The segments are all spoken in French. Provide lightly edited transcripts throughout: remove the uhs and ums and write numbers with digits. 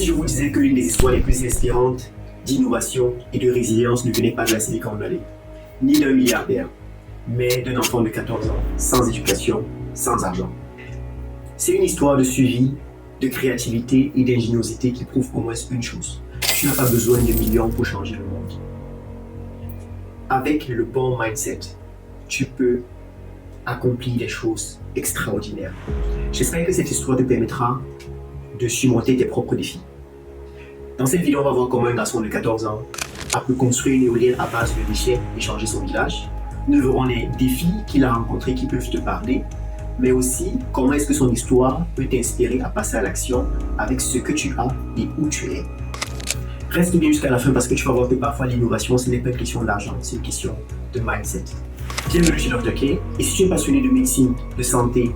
Si je vous disais que l'une des histoires les plus inspirantes d'innovation et de résilience ne venait pas de la Silicon Valley, ni d'un milliardaire, mais d'un enfant de 14 ans, sans éducation, sans argent. C'est une histoire de suivi, de créativité et d'ingéniosité qui prouve au moins une chose. Tu n'as pas besoin de millions pour changer le monde. Avec le bon mindset, tu peux accomplir des choses extraordinaires. J'espère que cette histoire te permettra de surmonter tes propres défis. Dans cette vidéo, on va voir comment un garçon de 14 ans a pu construire une éolienne à base de déchets et changer son village. Nous verrons les défis qu'il a rencontrés qui peuvent te parler, mais aussi comment est-ce que son histoire peut t'inspirer à passer à l'action avec ce que tu as et où tu es. Reste bien jusqu'à la fin parce que tu vas voir que parfois l'innovation, ce n'est pas une question d'argent, c'est une question de mindset. Bienvenue chez Dr. K. Et si tu es passionné de médecine, de santé,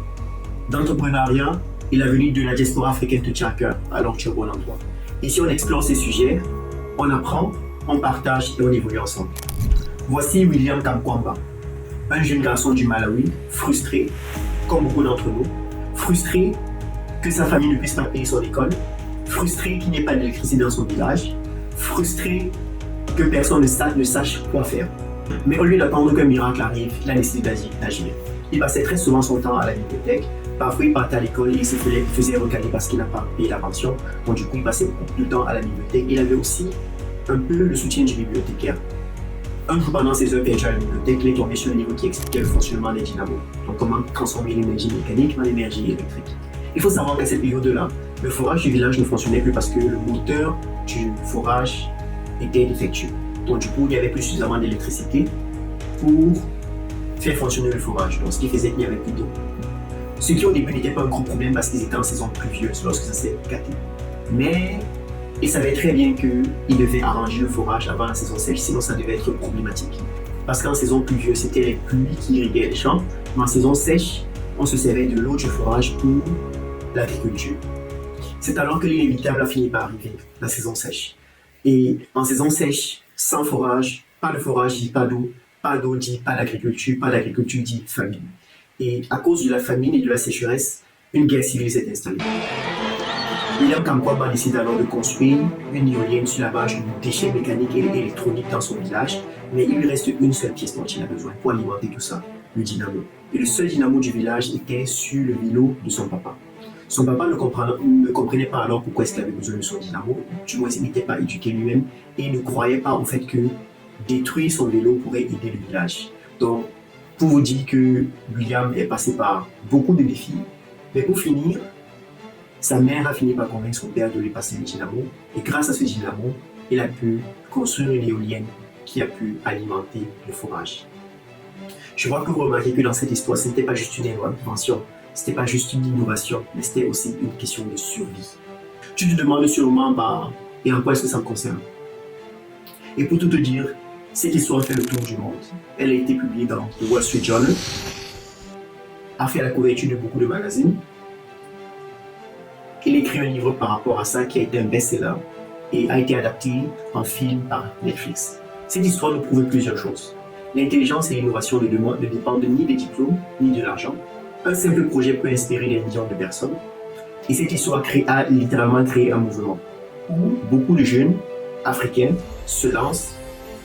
d'entrepreneuriat et la venue de la diaspora africaine te tient à cœur, alors tu es au bon endroit. Ici, on explore ces sujets, on apprend, on partage et on évolue ensemble. Voici William Kamkwamba, un jeune garçon du Malawi, frustré, comme beaucoup d'entre nous, frustré que sa famille ne puisse pas payer son école, frustré qu'il n'y ait pas d'électricité dans son village, frustré que personne ne sache quoi faire. Mais au lieu d'attendre qu'un miracle arrive, il a décidé d'agir. Il passait très souvent son temps à la bibliothèque. Parfois, il partait à l'école et il se faisait recaler parce qu'il n'a pas payé la pension. Donc, du coup, il passait beaucoup de temps à la bibliothèque. Il avait aussi un peu le soutien du bibliothécaire. Un jour, pendant ses heures perdues à la bibliothèque, il est tombé sur un livre qui expliquait le fonctionnement des dynamos. Donc, comment transformer l'énergie mécanique en énergie électrique. Il faut savoir qu'à cette période-là, le forage du village ne fonctionnait plus parce que le moteur du forage était défectueux. Donc, du coup, il n'y avait plus suffisamment d'électricité pour faire fonctionner le forage. Donc, ce qui faisait qu'il n'y avait plus d'eau. Ce qui au début n'était pas un gros problème parce qu'ils étaient en saison pluvieuse lorsque ça s'est gâté. Mais il savait très bien qu'il devait arranger le forage avant la saison sèche, sinon ça devait être problématique. Parce qu'en saison pluvieuse, c'était les pluies qui irriguaient les champs, mais en saison sèche, on se servait de l'eau du forage pour l'agriculture. C'est alors que l'inévitable a fini par arriver, la saison sèche. Et en saison sèche, sans forage, pas de forage dit pas d'eau dit pas d'agriculture dit famine. Et à cause de la famine et de la sécheresse, une guerre civile s'est installée. William Kamkwamba décide alors de construire une éolienne sur la base de déchets mécaniques et électroniques dans son village, mais il lui reste une seule pièce dont il a besoin pour alimenter tout ça, le dynamo. Et le seul dynamo du village était sur le vélo de son papa. Son papa ne comprenait pas alors pourquoi est-ce qu'il avait besoin de son dynamo, du moins il n'était pas éduqué lui-même et il ne croyait pas au fait que détruire son vélo pourrait aider le village. Donc, pour vous dire que William est passé par beaucoup de défis, mais pour finir, sa mère a fini par convaincre son père de lui passer le dynamo et grâce à ce dynamo, il a pu construire une éolienne qui a pu alimenter le forage. Je vois que vous remarquez que dans cette histoire, ce n'était pas juste une invention, ce n'était pas juste une innovation, mais c'était aussi une question de survie. Tu te demandes sûrement, et en quoi est-ce que ça me concerne? Et pour tout te dire, cette histoire fait le tour du monde. Elle a été publiée dans le Wall Street Journal, a fait la couverture de beaucoup de magazines. Il a écrit un livre par rapport à ça qui a été un best-seller et a été adapté en film par Netflix. Cette histoire nous prouve plusieurs choses. L'intelligence et l'innovation ne dépendent ni des diplômes ni de l'argent. Un simple projet peut inspirer des millions de personnes. Et cette histoire a littéralement créé un mouvement où beaucoup de jeunes africains se lancent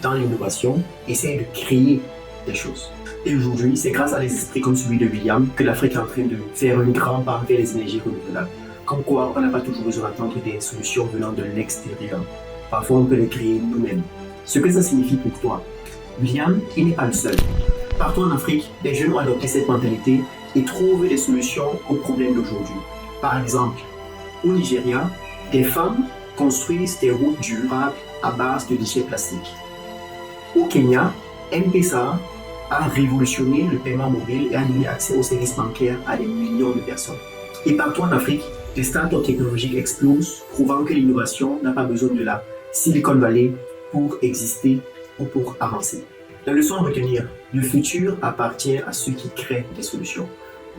dans l'innovation, essayent de créer des choses. Et aujourd'hui, c'est grâce à des esprits comme celui de William que l'Afrique est en train de faire un grand pas vers les énergies renouvelables. Comme quoi, on n'a pas toujours besoin d'attendre des solutions venant de l'extérieur. Parfois, on peut les créer nous-mêmes. Ce que ça signifie pour toi, William, il n'est pas le seul. Partout en Afrique, des jeunes ont adopté cette mentalité et trouvent des solutions aux problèmes d'aujourd'hui. Par exemple, au Nigeria, des femmes construisent des routes durables à base de déchets plastiques. Au Kenya, M-Pesa a révolutionné le paiement mobile et a donné accès aux services bancaires à des millions de personnes. Et partout en Afrique, des startups technologiques explosent, prouvant que l'innovation n'a pas besoin de la Silicon Valley pour exister ou pour avancer. La leçon à retenir, le futur appartient à ceux qui créent des solutions.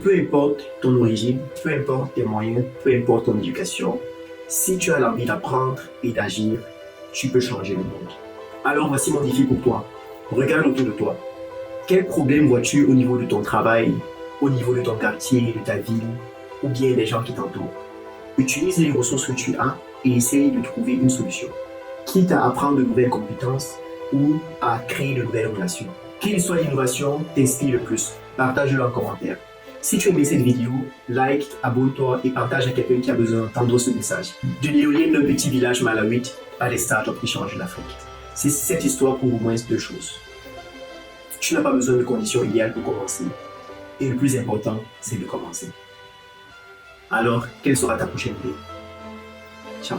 Peu importe ton origine, peu importe tes moyens, peu importe ton éducation, si tu as l'envie d'apprendre et d'agir, tu peux changer le monde. Alors voici mon défi pour toi. Regarde autour de toi. Quel problème vois-tu au niveau de ton travail, au niveau de ton quartier, de ta ville, ou bien des gens qui t'entourent? Utilise les ressources que tu as et essaye de trouver une solution, quitte à apprendre de nouvelles compétences ou à créer de nouvelles relations. Quelle soit l'innovation t'inspire le plus? Partage-le en commentaire. Si tu as aimé cette vidéo, like, abonne-toi et partage à quelqu'un qui a besoin d'entendre ce message. De l'éolienne d'un petit village malawite à des startups qui changent l'Afrique. C'est cette histoire pour au moins deux choses. Tu n'as pas besoin de conditions idéales pour commencer. Et le plus important, c'est de commencer. Alors, quelle sera ta prochaine idée? Ciao.